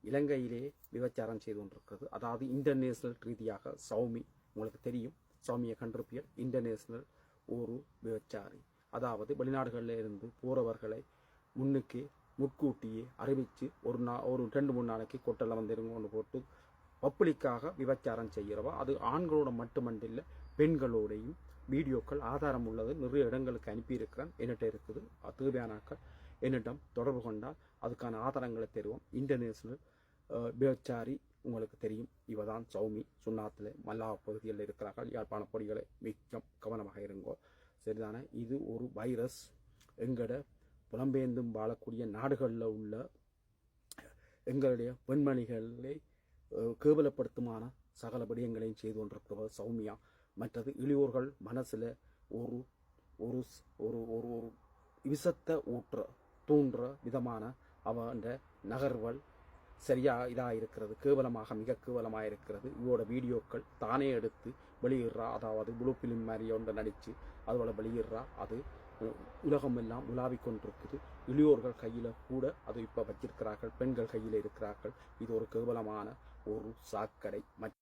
இலங்கையிலே விபச்சாரம் செய்து கொண்டிருக்கிறது. அதாவது இன்டர்நேஷனல் ரீதியாக சௌமி, உங்களுக்கு தெரியும், சௌமியை கண்டிருப்பியல், இன்டர்நேஷனல் ஒரு விபச்சாரி. அதாவது வெளிநாடுகளில் இருந்து போறவர்களை முன்கூட்டியே அறிவித்து ஒரு 2-3 நாளைக்கு கொட்டலை வந்துருங்கன்னு போட்டு பப்ளிக்காக விபச்சாரம் செய்கிறவா. அது ஆண்களோட மட்டுமண்டில்ல, பெண்களோடையும் வீடியோக்கள் ஆதாரம் உள்ளது. நிறைய இடங்களுக்கு அனுப்பியிருக்கிறேன், என்னிட்ட இருக்குது. தேவையானாக்கள் என்னிடம் தொடர்பு கொண்டால் அதுக்கான ஆதாரங்களை தருவோம். இன்டர்நேஷனல் விபச்சாரி உங்களுக்கு தெரியும். இவதான் சௌமி. சுண்ணாத்தில் மல்லாவ பகுதிகளில் இருக்கிறார்கள். யாழ்ப்பாண பொடிகளை மிக கவனமாக இருங்கோ, சரிதானே? இது ஒரு வைரஸ். எங்கட புலம்பெயர்ந்தும் வாழக்கூடிய நாடுகளில் உள்ள எங்களுடைய பெண்மணிகளை கேவலப்படுத்துமான சகல விடயங்களையும் செய்து கொண்டிருக்கிறவர் சௌமியா. மற்றது இளையோர்கள் மனசில் ஒரு ஒரு ஒரு ஒரு ஒரு விஷத்தை தூண்டுற விதமான அவன் நகர்வல் சரியா இதாக இருக்கிறது. கேவலமாக, மிக கேவலமாக இருக்கிறது. இவோட வீடியோக்கள் தானே எடுத்து வெளியிடுறா. அதாவது ப்ளூ ஃபிலிம் மாதிரி ஒன்றை நடித்து அதோட வெளியிடுறா. அது உலகம் எல்லாம் உலாவிக் கொண்டிருக்குது. இளையோர்கள் கையில் கூட அது இப்போ வச்சிருக்கிறார்கள், பெண்கள் கையில் இருக்கிறார்கள். இது ஒரு கேவலமான ஒரு சாக்கடை.